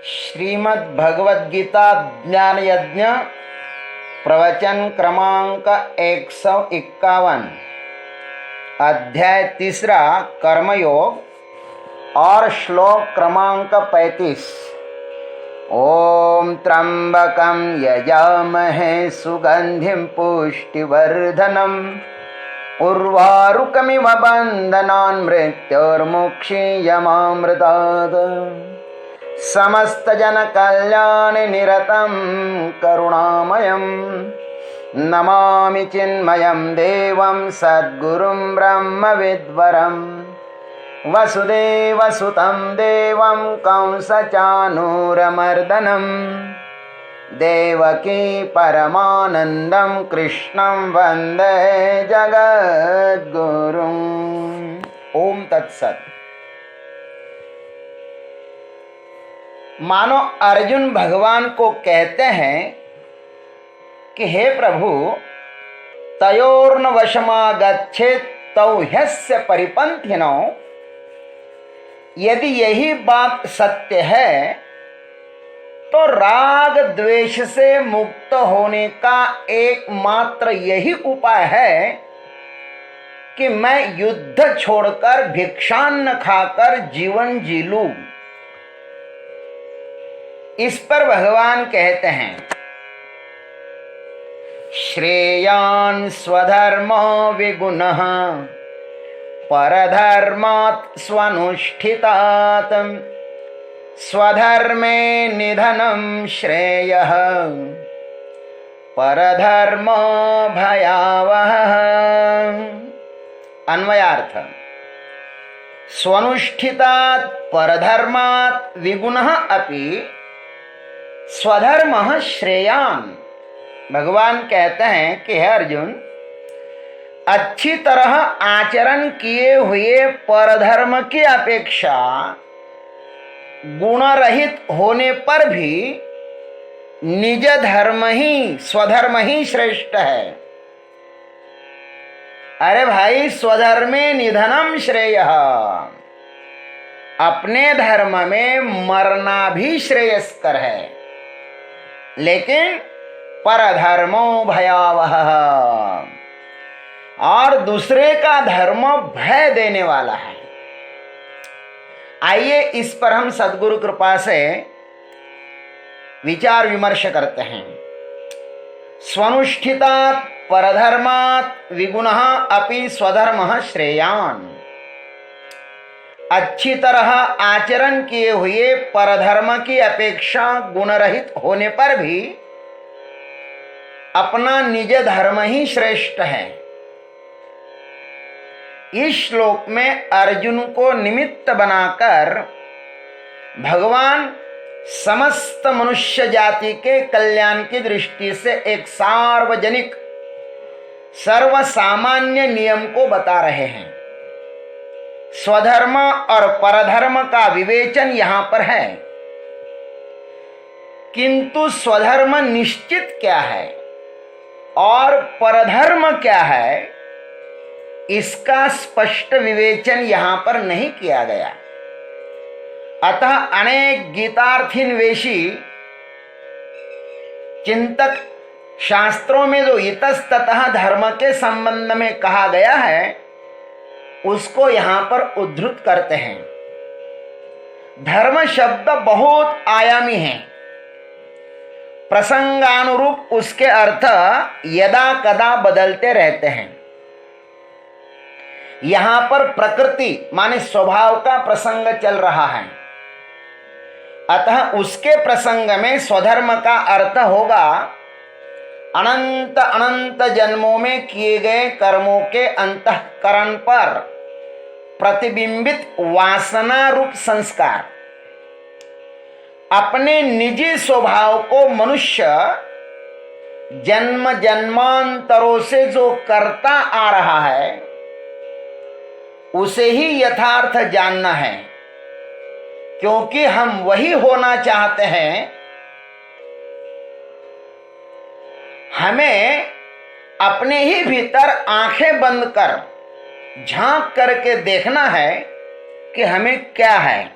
श्रीमद् भगवद गीता ज्ञान यज्ञ प्रवचन क्रमांक 151 अध्याय 3 कर्मयोग और श्लोक क्रमांक 35। ओम त्र्यंबकं यजामहे सुगंधिं पुष्टिवर्धनम् उर्वारुकमिव बन्धनान् मृत्योर्मुक्षीयमामृतात् समस्त जन कल्याण निरतं करुणामयं नमामि चिन्मयं देवं सद्गुरुं ब्रह्मविद्वरं वसुदेवसुतं देवं कंसचानूरमर्दनं देवकी परमानन्दं कृष्णं वन्दे जगद्गुरुम्। ओम तत्सत्। मानो अर्जुन भगवान को कहते हैं कि हे प्रभु, तयोर्न वशमागच्छेत् तौ ह्यस्य परिपन्थिनो। यदि यही बात सत्य है तो राग द्वेष से मुक्त होने का एकमात्र यही उपाय है कि मैं युद्ध छोड़कर भिक्षान्न खाकर जीवन जी लूं। इस पर भगवान कहते हैं, श्रेयान् स्वधर्मो विगुणः परधर्मात् स्वनुष्ठितात् स्वधर्मे निधनं श्रेयः परधर्मो भयावहः। अन्वयार्थ, स्वनुष्ठितात् परधर्मात् विगुणः अपि स्वधर्म श्रेयान्। भगवान कहते हैं कि हे अर्जुन, अच्छी तरह आचरण किए हुए परधर्म की अपेक्षा गुण रहित होने पर भी निज धर्म ही स्वधर्म ही श्रेष्ठ है। अरे भाई, स्वधर्मे निधनम श्रेयः। अपने धर्म में मरना भी श्रेयस्कर है, लेकिन परधर्मो भयावह, और दूसरे का धर्म भय देने वाला है। आइए इस पर हम सद्गुरु कृपा से विचार विमर्श करते हैं। स्वनुष्ठितात् परधर्मात् विगुणः अपि स्वधर्मः श्रेयान्। अच्छी तरह आचरण किए हुए परधर्म की अपेक्षा गुण रहित होने पर भी अपना निज धर्म ही श्रेष्ठ है। इस श्लोक में अर्जुन को निमित्त बनाकर भगवान समस्त मनुष्य जाति के कल्याण की दृष्टि से एक सार्वजनिक सर्वसामान्य नियम को बता रहे हैं। स्वधर्म और परधर्म का विवेचन यहां पर है, किंतु स्वधर्म निश्चित क्या है और परधर्म क्या है, इसका स्पष्ट विवेचन यहां पर नहीं किया गया। अतः अनेक गीतार्थीन्वेषी चिंतक शास्त्रों में जो इतस्ततः धर्म के संबंध में कहा गया है उसको यहां पर उद्धृत करते हैं। धर्म शब्द बहुत आयामी है, प्रसंगानुरूप उसके अर्थ यदा कदा बदलते रहते हैं। यहां पर प्रकृति माने स्वभाव का प्रसंग चल रहा है, अतः उसके प्रसंग में स्वधर्म का अर्थ होगा अनंत अनंत जन्मों में किए गए कर्मों के अंतःकरण पर प्रतिबिंबित वासना रूप संस्कार। अपने निजी स्वभाव को मनुष्य जन्म जन्मांतरों से जो करता आ रहा है उसे ही यथार्थ जानना है, क्योंकि हम वही होना चाहते हैं। हमें अपने ही भीतर आंखें बंद कर झांक करके देखना है कि हमें क्या है,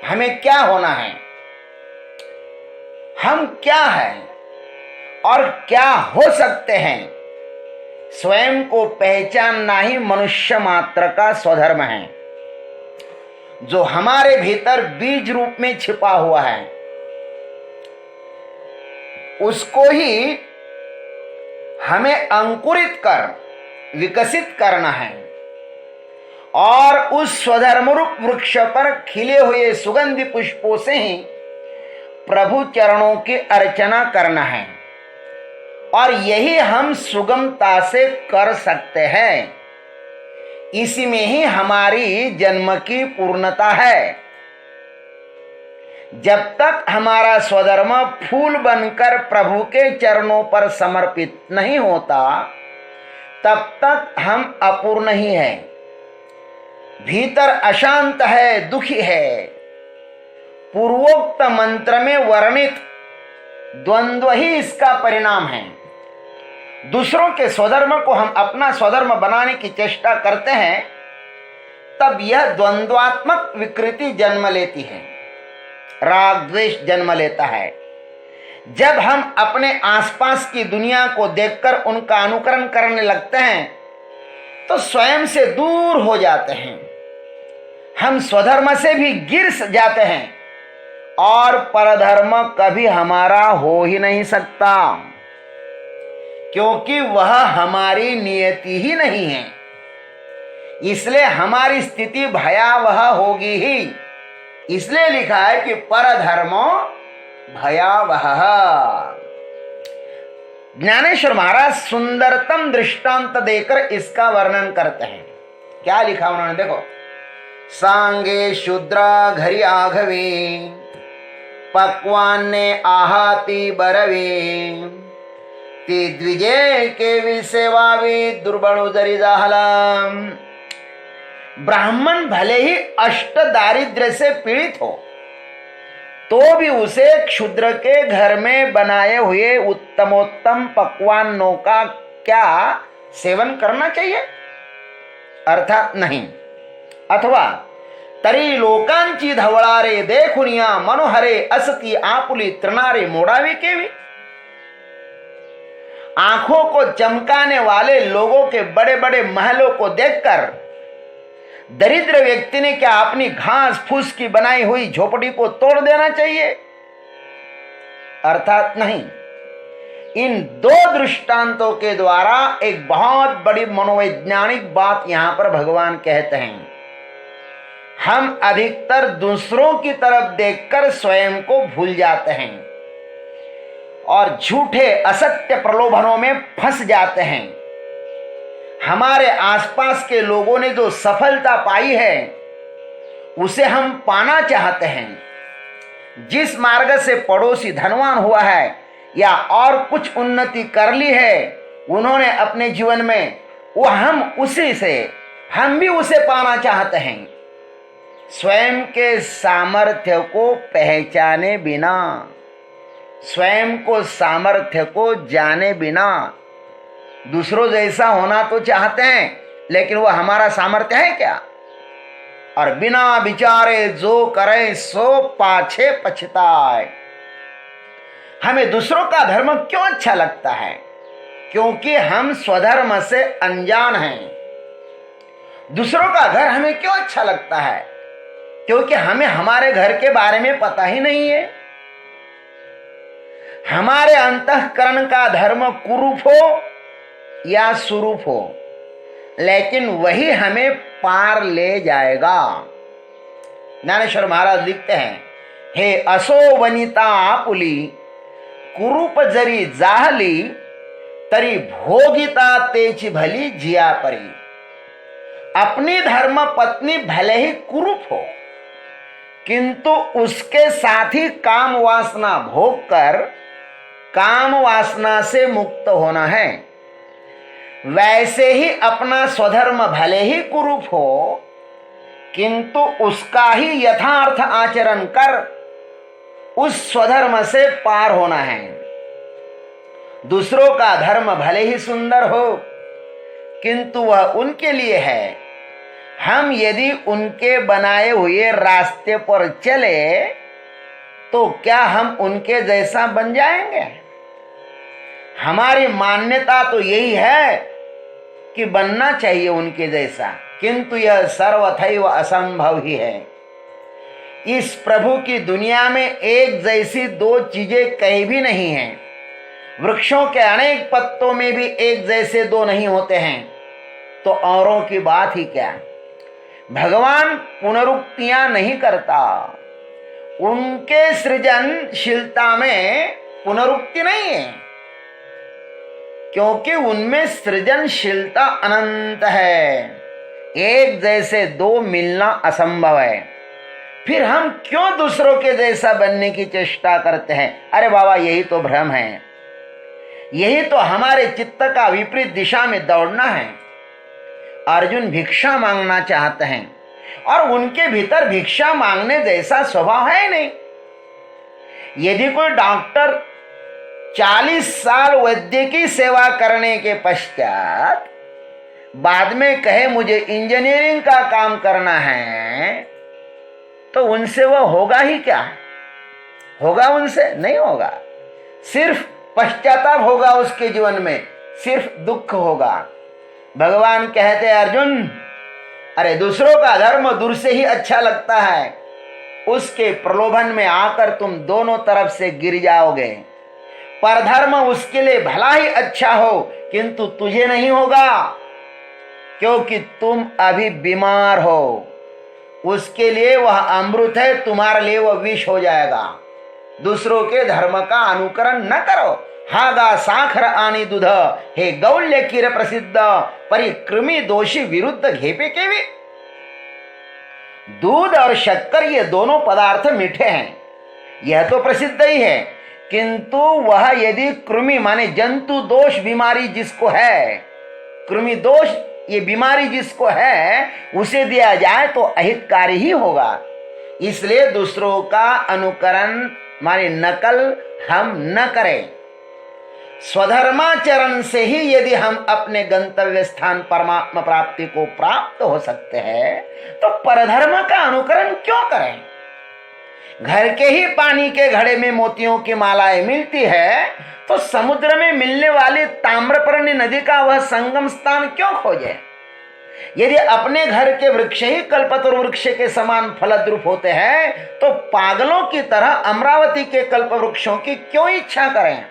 हमें क्या होना है। हम क्या हैं और क्या हो सकते हैं, स्वयं को पहचानना ही मनुष्य मात्र का स्वधर्म है, जो हमारे भीतर बीज रूप में छिपा हुआ है। उसको ही हमें अंकुरित कर विकसित करना है और उस स्वधर्म रूप वृक्ष पर खिले हुए सुगंधि पुष्पों से ही प्रभु चरणों की अर्चना करना है। और यही हम सुगमता से कर सकते हैं। इसी में ही हमारी जन्म की पूर्णता है। जब तक हमारा स्वधर्म फूल बनकर प्रभु के चरणों पर समर्पित नहीं होता, तब तक हम अपूर्ण ही हैं। भीतर अशांत है, दुखी है। पूर्वोक्त मंत्र में वर्णित द्वंद्व ही इसका परिणाम है। दूसरों के स्वधर्म को हम अपना स्वधर्म बनाने की चेष्टा करते हैं, तब यह द्वंद्वात्मक विकृति जन्म लेती है, राग द्वेष जन्म लेता है। जब हम अपने आसपास की दुनिया को देखकर उनका अनुकरण करने लगते हैं, तो स्वयं से दूर हो जाते हैं। हम स्वधर्म से भी गिर जाते हैं और परधर्म कभी हमारा हो ही नहीं सकता, क्योंकि वह हमारी नियति ही नहीं है। इसलिए हमारी स्थिति भयावह होगी ही। इसलिए लिखा है कि परधर्मो भयावह। ज्ञानेश्वर महाराज सुंदरतम दृष्टांत देकर इसका वर्णन करते हैं। क्या लिखा उन्होंने, देखो। सांगे शूद्रा घरि आघवे, पक्वान्ने आहाति बरवे, ती द्विजय के विसेवावे दुर्बणु दरि दाहलम। ब्राह्मण भले ही अष्ट दारिद्र्य से पीड़ित हो, तो भी उसे क्षुद्र के घर में बनाए हुए उत्तमोत्तम पकवानों का क्या सेवन करना चाहिए? अर्थात नहीं। अथवा तरी लोकांची धवळारे देखुनिया मनोहरे असती आपुली तृणारे मोड़ावे केवी। आंखों को चमकाने वाले लोगों के बड़े बड़े महलों को देखकर दरिद्र व्यक्ति ने क्या अपनी घास फूस की बनाई हुई झोपड़ी को तोड़ देना चाहिए? अर्थात नहीं। इन दो दृष्टांतों के द्वारा एक बहुत बड़ी मनोवैज्ञानिक बात यहां पर भगवान कहते हैं। हम अधिकतर दूसरों की तरफ देखकर स्वयं को भूल जाते हैं और झूठे असत्य प्रलोभनों में फंस जाते हैं। हमारे आसपास के लोगों ने जो सफलता पाई है, उसे हम पाना चाहते हैं। जिस मार्ग से पड़ोसी धनवान हुआ है या और कुछ उन्नति कर ली है उन्होंने अपने जीवन में, वो हम भी उसे पाना चाहते हैं। स्वयं के सामर्थ्य को पहचाने बिना, स्वयं को सामर्थ्य को जाने बिना दूसरों जैसा होना तो चाहते हैं, लेकिन वह हमारा सामर्थ्य है क्या? और बिना विचारे जो करे सो पाछे पछताए। हमें दूसरों का धर्म क्यों अच्छा लगता है? क्योंकि हम स्वधर्म से अनजान हैं। दूसरों का घर हमें क्यों अच्छा लगता है? क्योंकि हमें हमारे घर के बारे में पता ही नहीं है। हमारे अंतःकरण का धर्म कुरूप हो या सुरूप हो, लेकिन वही हमें पार ले जाएगा। ज्ञानेश्वर महाराज लिखते हैं, हे असो वनिता आपुली, कुरूप जरी जाहली, तरी भोगिता तेची भली जिया परी। अपनी धर्म पत्नी भले ही कुरूप हो, किंतु उसके साथ ही काम वासना भोग कर काम वासना से मुक्त होना है। वैसे ही अपना स्वधर्म भले ही कुरूप हो, किंतु उसका ही यथार्थ आचरण कर उस स्वधर्म से पार होना है। दूसरों का धर्म भले ही सुंदर हो, किंतु वह उनके लिए है। हम यदि उनके बनाए हुए रास्ते पर चले तो तो क्या हम उनके जैसा बन जाएंगे? हमारी मान्यता तो यही है कि बनना चाहिए उनके जैसा, किंतु यह सर्वथैव असंभव ही है। इस प्रभु की दुनिया में एक जैसी दो चीजें कहीं भी नहीं हैं। वृक्षों के अनेक पत्तों में भी एक जैसे दो नहीं होते हैं, तो औरों की बात ही क्या। भगवान पुनरुक्तियां नहीं करता, उनके सृजनशीलता में पुनरुक्ति नहीं है, क्योंकि उनमें सृजनशीलता अनंत है। एक जैसे दो मिलना असंभव है। फिर हम क्यों दूसरों के जैसा बनने की चेष्टा करते हैं? अरे बाबा, यही तो भ्रम है, यही तो हमारे चित्त का विपरीत दिशा में दौड़ना है। अर्जुन भिक्षा मांगना चाहते हैं और उनके भीतर भिक्षा मांगने जैसा स्वभाव है नहीं। यदि कोई डॉक्टर 40 साल वैद्यकीय सेवा करने के पश्चात बाद में कहे मुझे इंजीनियरिंग का काम करना है, तो उनसे वह होगा ही क्या? होगा उनसे? नहीं होगा। सिर्फ पश्चाताप होगा उसके जीवन में, सिर्फ दुख होगा। भगवान कहते हैं, अर्जुन, अरे दूसरों का धर्म दूर से ही अच्छा लगता है, उसके प्रलोभन में आकर तुम दोनों तरफ से गिर जाओगे। परधर्म उसके लिए भला ही अच्छा हो, किंतु तुझे नहीं होगा, क्योंकि तुम अभी बीमार हो। उसके लिए वह अमृत है, तुम्हारे लिए वह विष हो जाएगा। दूसरों के धर्म का अनुकरण न करो। हागा साखर आनी दूध, हे गौल्य किर प्रसिद्ध, परिक्रमी दोषी विरुद्ध घेपे के भी। दूध और शक्कर ये दोनों पदार्थ मीठे हैं, यह तो प्रसिद्ध ही है, किंतु वह यदि कृमि माने जंतु दोष बीमारी जिसको है, कृमि दोष ये बीमारी जिसको है, उसे दिया जाए तो अहितकारी ही होगा। इसलिए दूसरों का अनुकरण माने नकल हम न करें। स्वधर्माचरण से ही यदि हम अपने गंतव्य स्थान परमात्मा प्राप्ति को प्राप्त हो सकते हैं, तो परधर्म का अनुकरण क्यों करें? घर के ही पानी के घड़े में मोतियों की मालाएं मिलती है, तो समुद्र में मिलने वाली ताम्रपर्णी नदी का वह संगम स्थान क्यों खोजे? यदि अपने घर के वृक्ष ही कल्पतरु वृक्ष के समान फलद्रुप होते हैं, तो पागलों की तरह अमरावती के कल्प वृक्षों की क्यों इच्छा करें?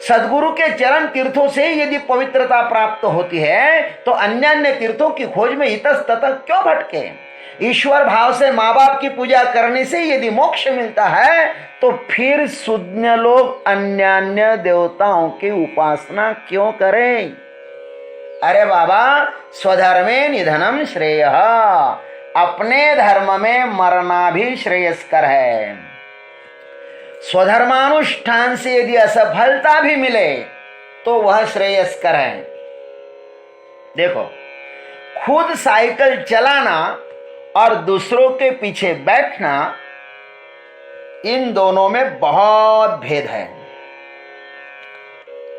सदगुरु के चरण तीर्थों से यदि पवित्रता प्राप्त होती है, तो अन्य अन्य तीर्थों की खोज में इतस्ततः क्यों भटके? ईश्वर भाव से माँ बाप की पूजा करने से यदि मोक्ष मिलता है, तो फिर सुज्ञ लोग अन्य अन्य देवताओं की उपासना क्यों करें? अरे बाबा, स्वधर्मे निधनम श्रेय, अपने धर्म में मरना भी श्रेयस्कर है। स्वधर्मानुष्ठान से यदि असफलता भी मिले तो वह श्रेयस्कर है। देखो, खुद साइकिल चलाना और दूसरों के पीछे बैठना, इन दोनों में बहुत भेद है।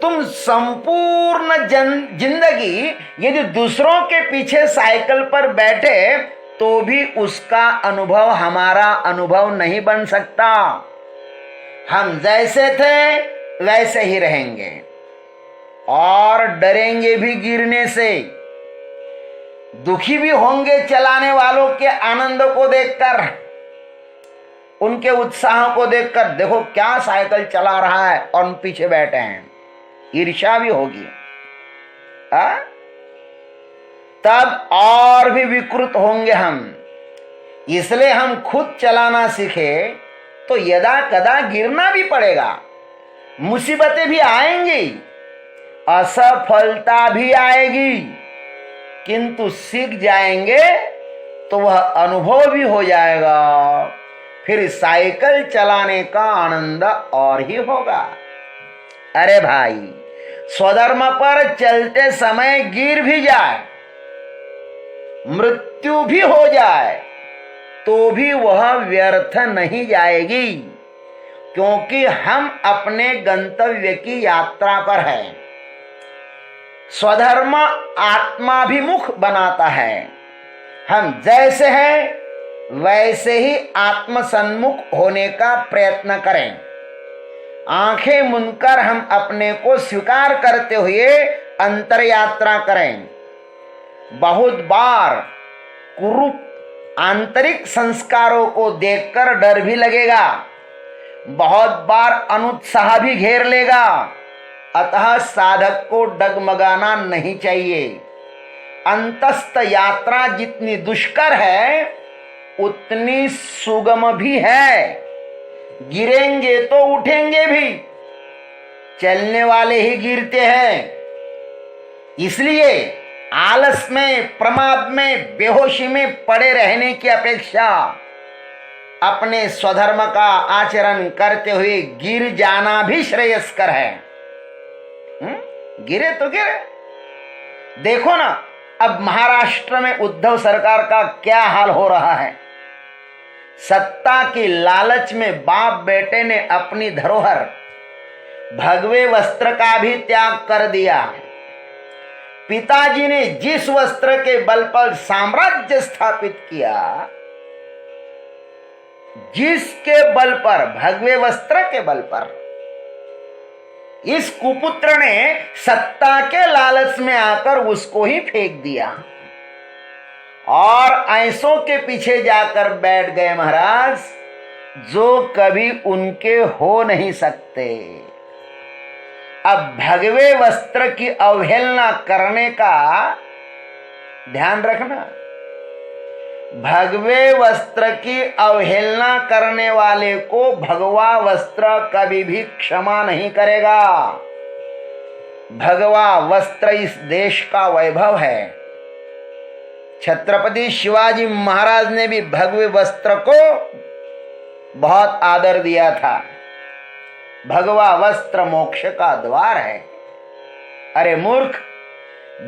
तुम संपूर्ण जिंदगी यदि दूसरों के पीछे साइकिल पर बैठे, तो भी उसका अनुभव हमारा अनुभव नहीं बन सकता। हम जैसे थे वैसे ही रहेंगे और डरेंगे भी गिरने से, दुखी भी होंगे चलाने वालों के आनंद को देखकर, उनके उत्साह को देखकर। देखो क्या साइकिल चला रहा है और उन पीछे बैठे हैं, ईर्ष्या भी होगी। तब और भी विकृत होंगे हम। इसलिए हम खुद चलाना सीखे तो यदा कदा गिरना भी पड़ेगा, मुसीबतें भी आएंगी, असफलता भी आएगी, किंतु सीख जाएंगे तो वह अनुभव भी हो जाएगा। फिर साइकिल चलाने का आनंद और ही होगा। अरे भाई, स्वधर्म पर चलते समय गिर भी जाए, मृत्यु भी हो जाए, तो भी वह व्यर्थ नहीं जाएगी, क्योंकि हम अपने गंतव्य की यात्रा पर हैं। स्वधर्म आत्माभिमुख बनाता है। हम जैसे हैं वैसे ही आत्मसन्मुख होने का प्रयत्न करें। आंखें मूंदकर हम अपने को स्वीकार करते हुए अंतर यात्रा करें। बहुत बार कुरूप आंतरिक संस्कारों को देखकर डर भी लगेगा, बहुत बार अनुत्साह भी घेर लेगा। अतः साधक को डगमगाना नहीं चाहिए। अंतस्थ यात्रा जितनी दुष्कर है उतनी सुगम भी है। गिरेंगे तो उठेंगे भी, चलने वाले ही गिरते हैं। इसलिए आलस में, प्रमाद में, बेहोशी में पड़े रहने की अपेक्षा अपने स्वधर्म का आचरण करते हुए गिर जाना भी श्रेयस्कर है। गिरे तो गिरे। देखो ना, अब महाराष्ट्र में उद्धव सरकार का क्या हाल हो रहा है। सत्ता की लालच में बाप बेटे ने अपनी धरोहर भगवे वस्त्र का भी त्याग कर दिया। पिताजी ने जिस वस्त्र के बल पर साम्राज्य स्थापित किया, जिसके बल पर, भगवे वस्त्र के बल पर, इस कुपुत्र ने सत्ता के लालच में आकर उसको ही फेंक दिया और ऐसों के पीछे जाकर बैठ गए महाराज, जो कभी उनके हो नहीं सकते। अब भगवे वस्त्र की अवहेलना करने का ध्यान रखना। भगवे वस्त्र की अवहेलना करने वाले को भगवा वस्त्र कभी भी क्षमा नहीं करेगा। भगवा वस्त्र इस देश का वैभव है। छत्रपति शिवाजी महाराज ने भी भगवे वस्त्र को बहुत आदर दिया था। भगवा वस्त्र मोक्ष का द्वार है। अरे मूर्ख,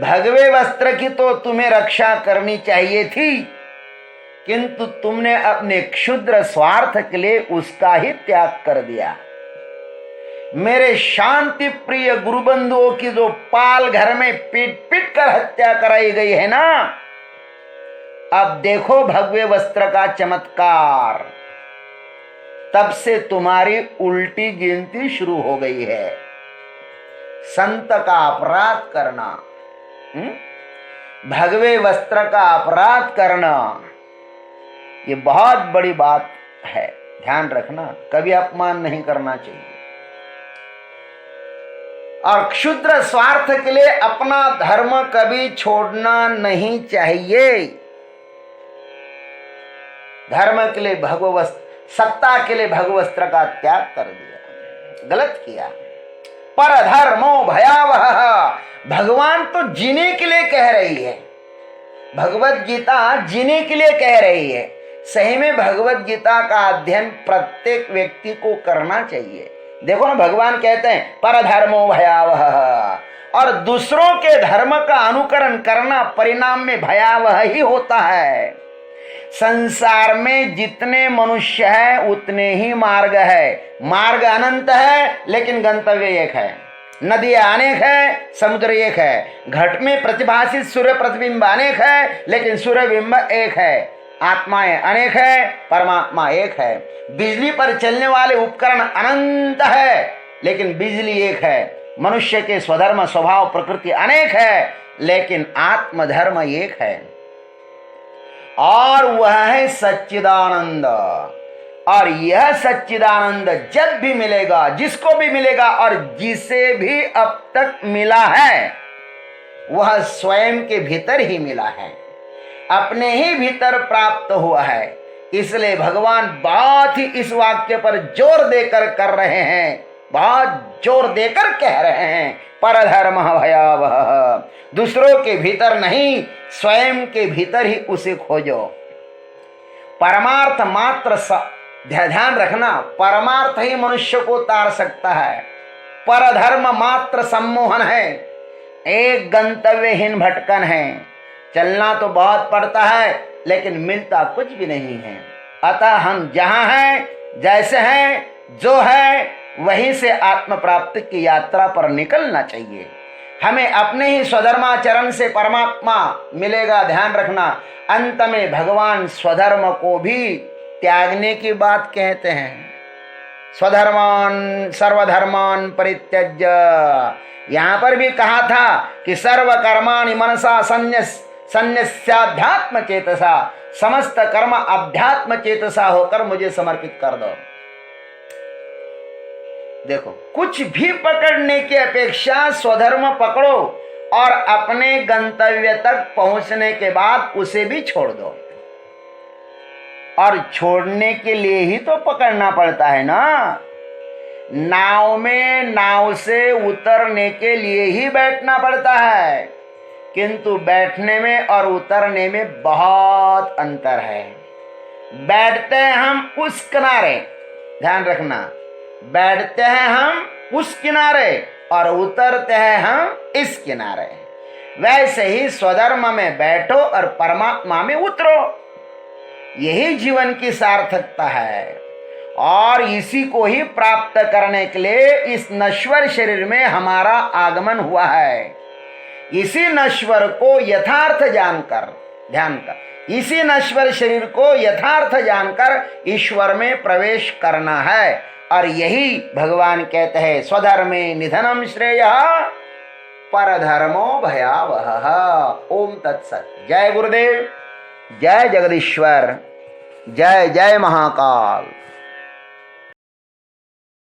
भगवे वस्त्र की तो तुम्हें रक्षा करनी चाहिए थी, किंतु तुमने अपने क्षुद्र स्वार्थ के लिए उसका ही त्याग कर दिया। मेरे शांति प्रिय गुरुबंधुओं की जो पाल घर में पीट पीट कर हत्या कराई गई है ना, अब देखो भगवे वस्त्र का चमत्कार। तब से तुम्हारी उल्टी गिनती शुरू हो गई है। संत का अपराध करना, भगवे वस्त्र का अपराध करना, ये बहुत बड़ी बात है। ध्यान रखना, कभी अपमान नहीं करना चाहिए। और क्षुद्र स्वार्थ के लिए अपना धर्म कभी छोड़ना नहीं चाहिए। धर्म के लिए भगवस्त्र, सत्ता के लिए भगवस्त्र का त्याग कर दिया, गलत किया। पर धर्मो भयावह, भगवान तो जीने के लिए कह रही है। भगवत गीता जीने के लिए कह रही है। सही में भगवत गीता का अध्ययन प्रत्येक व्यक्ति को करना चाहिए। देखो ना, भगवान कहते हैं पर धर्मो भयावह, और दूसरों के धर्म का अनुकरण करना परिणाम में भयावह ही होता है। संसार में जितने मनुष्य हैं उतने ही मार्ग है। मार्ग अनंत है लेकिन गंतव्य एक है। नदियां अनेक है, समुद्र एक है। घट में प्रतिभाषित सूर्य प्रतिबिंब अनेक है लेकिन सूर्य बिंब एक है। आत्माएं अनेक है, परमात्मा एक है। बिजली पर चलने वाले उपकरण अनंत है लेकिन बिजली एक है। मनुष्य के स्वधर्म, स्वभाव, प्रकृति अनेक है लेकिन आत्मधर्म एक है, और वह है सच्चिदानंद। और यह सच्चिदानंद जब भी मिलेगा, जिसको भी मिलेगा और जिसे भी अब तक मिला है, वह स्वयं के भीतर ही मिला है, अपने ही भीतर प्राप्त हुआ है। इसलिए भगवान बहुत ही इस वाक्य पर जोर देकर कर रहे हैं, बहुत जोर देकर कह रहे हैं परधर्म भयावह। दूसरों के भीतर नहीं, स्वयं के भीतर ही उसे खोजो। परमार्थ मात्र ध्यान रखना, परमार्थ ही मनुष्य को तार सकता है। परधर्म मात्र सम्मोहन है, एक गंतव्यहीन भटकन है। चलना तो बहुत पड़ता है लेकिन मिलता कुछ भी नहीं है। अतः हम जहां हैं, जैसे हैं, जो है वहीं से आत्म प्राप्ति की यात्रा पर निकलना चाहिए। हमें अपने ही स्वधर्माचरण से परमात्मा मिलेगा। ध्यान रखना, अंत में भगवान स्वधर्म को भी त्यागने की बात कहते हैं। स्वधर्मान सर्वधर्मान परित्यज्य, यहां पर भी कहा था कि सर्व कर्माणि मनसा संन्यस्याध्यात्म चेतसा, समस्त कर्म अध्यात्म चेतसा होकर मुझे समर्पित कर दो। देखो, कुछ भी पकड़ने की अपेक्षा स्वधर्म पकड़ो और अपने गंतव्य तक पहुंचने के बाद उसे भी छोड़ दो। और छोड़ने के लिए ही तो पकड़ना पड़ता है ना। नाव में नाव से उतरने के लिए ही बैठना पड़ता है, किंतु बैठने में और उतरने में बहुत अंतर है। बैठते हैं हम उस किनारे, ध्यान रखना, बैठते हैं हम उस किनारे और उतरते हैं हम इस किनारे। वैसे ही स्वधर्म में बैठो और परमात्मा में उतरो। यही जीवन की सार्थकता है और इसी को ही प्राप्त करने के लिए इस नश्वर शरीर में हमारा आगमन हुआ है। इसी नश्वर को यथार्थ जानकर, ध्यान कर, इसी नश्वर शरीर को यथार्थ जानकर ईश्वर में प्रवेश करना है। और यही भगवान कहते हैं, स्वधर्मे निधनम श्रेयः परधर्मो भयावहः। ओम तत्सत। जय गुरुदेव, जय जगदीश्वर, जय जय महाकाल।